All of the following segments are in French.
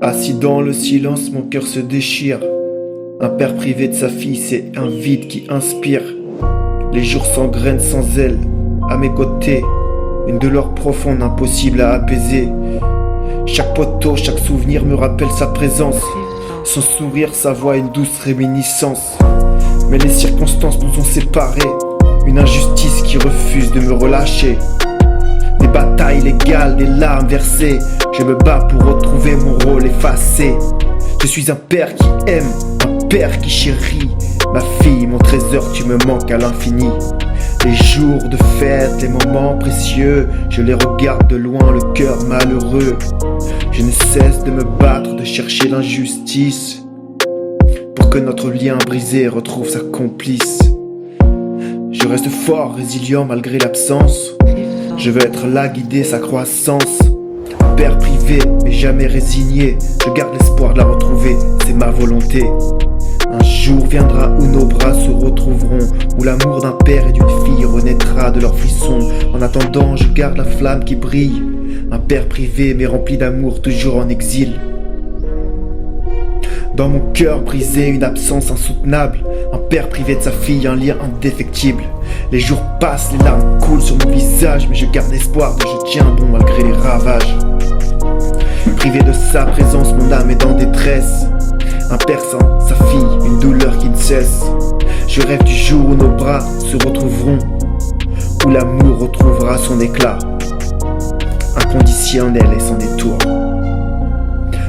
Assis dans le silence, mon cœur se déchire. Un père privé de sa fille, c'est un vide qui inspire. Les jours s'engrainent sans elle, à mes côtés. Une douleur profonde, impossible à apaiser. Chaque poteau, chaque souvenir me rappelle sa présence. Son sourire, sa voix, une douce réminiscence. Mais les circonstances nous ont séparés. Une injustice qui refuse de me relâcher. Des batailles légales, des larmes versées. Je me bats pour retrouver mon rôle effacé. Je suis un père qui aime, un père qui chérit. Ma fille, mon trésor, tu me manques à l'infini. Les jours de fête, les moments précieux, je les regarde de loin, le cœur malheureux. Je ne cesse de me battre, de chercher l'injustice, pour que notre lien brisé retrouve sa complice. Je reste fort, résilient malgré l'absence. Je veux être là, guider sa croissance. Un père privé, mais jamais résigné. Je garde l'espoir de la retrouver, c'est ma volonté. Un jour viendra où nos bras se retrouveront, où l'amour d'un père et d'une fille renaîtra de leur frisson. En attendant, je garde la flamme qui brille. Un père privé, mais rempli d'amour, toujours en exil. Dans mon cœur brisé, une absence insoutenable. Un père privé de sa fille, un lien indéfectible. Les jours passent, les larmes coulent sur mon visage, mais je garde espoir, je tiens bon malgré les ravages. Privé de sa présence, mon âme est dans détresse. Un père sans sa fille, une douleur qui ne cesse. Je rêve du jour où nos bras se retrouveront, où l'amour retrouvera son éclat, inconditionnel et sans détour.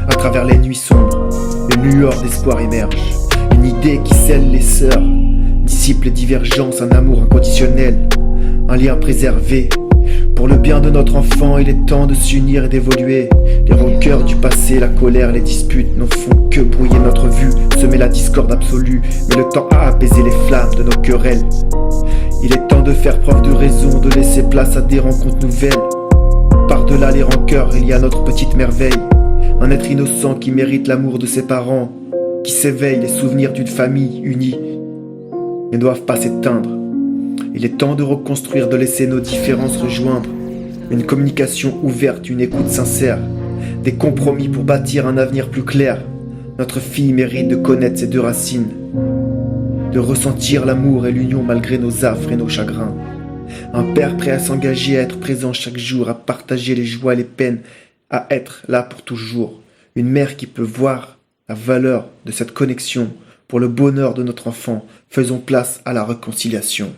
À travers les nuits sombres, une lueur d'espoir émerge. Une idée qui scelle les sœurs, dissipe les divergences, un amour inconditionnel, un lien préservé. Pour le bien de notre enfant, il est temps de s'unir et d'évoluer. Les rancœurs du passé, la colère, les disputes ne font que brouiller notre vue, semer la discorde absolue. Mais le temps a apaisé les flammes de nos querelles. Il est temps de faire preuve de raison, de laisser place à des rencontres nouvelles. Par-delà les rancœurs, il y a notre petite merveille. Un être innocent qui mérite l'amour de ses parents, qui s'éveille, les souvenirs d'une famille unie ne doivent pas s'éteindre. Il est temps de reconstruire, de laisser nos différences rejoindre. Une communication ouverte, une écoute sincère. Des compromis pour bâtir un avenir plus clair. Notre fille mérite de connaître ses deux racines. De ressentir l'amour et l'union malgré nos affres et nos chagrins. Un père prêt à s'engager, à être présent chaque jour, à partager les joies et les peines, à être là pour toujours. Une mère qui peut voir la valeur de cette connexion pour le bonheur de notre enfant. Faisons place à la réconciliation.